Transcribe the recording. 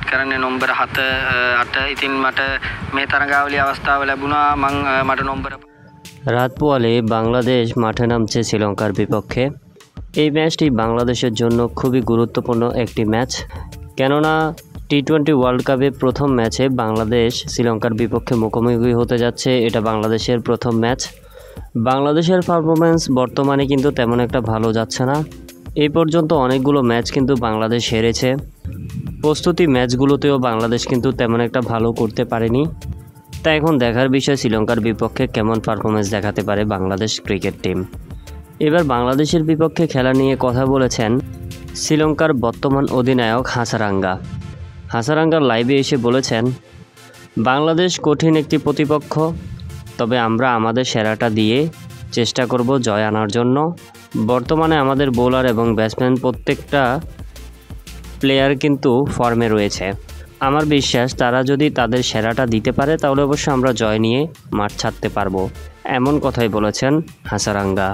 karena nomor hati itin mata metaranga oli awasta wala buna mang mata nomor রাত পোয়ালে বাংলাদেশ মাঠে নামছে শ্রীলঙ্কার বিপক্ষে। এই ম্যাচটি বাংলাদেশের জন্য খুবই গুরুত্বপূর্ণ একটি ম্যাচ, কেননা টি-20 ওয়ার্ল্ড কাপে প্রথম ম্যাচে বাংলাদেশ শ্রীলঙ্কার বিপক্ষে মুখোমুখি হতে যাচ্ছে। এটা বাংলাদেশের প্রথম ম্যাচ। বাংলাদেশের পারফরম্যান্স বর্তমানে কিন্তু তেমন একটা ভালো যাচ্ছে না। এই পর্যন্ত অনেকগুলো ম্যাচ কিন্তু বাংলাদেশ হেরেছে। প্রস্তুতি ম্যাচগুলোতেও বাংলাদেশ কিন্তু তেমন একটা ভালো করতে পারেনি। তাই এখন দেখার বিষয় শ্রীলঙ্কার বিপক্ষে কেমন পারফরমেন্স দেখাতে পারে বাংলাদেশ ক্রিকেট টিম। এবার বাংলাদেশের বিপক্ষে খেলা নিয়ে কথা বলেছেন শ্রীলঙ্কার বর্তমান অধিনায়ক হাসারাঙ্গা। হাসারাঙ্গা লাইভে এসে বলেছেন, বাংলাদেশ কঠিন একটি প্রতিপক্ষ, তবে আমরা আমাদের সেরাটা দিয়ে চেষ্টা করব জয় আনার জন্য। বর্তমানে আমাদের বোলার এবং ব্যাটসম্যান প্রত্যেকটা প্লেয়ার কিন্তু ফর্মে রয়েছে। আমার বিশ্বাস তারা যদি তাদের সেরাটা দিতে পারে তাহলে অবশ্যই আমরা জয় নিয়ে মাঠ ছাড়তে পারবো। এমন কথাই বলেছেন হাসারাঙ্গা।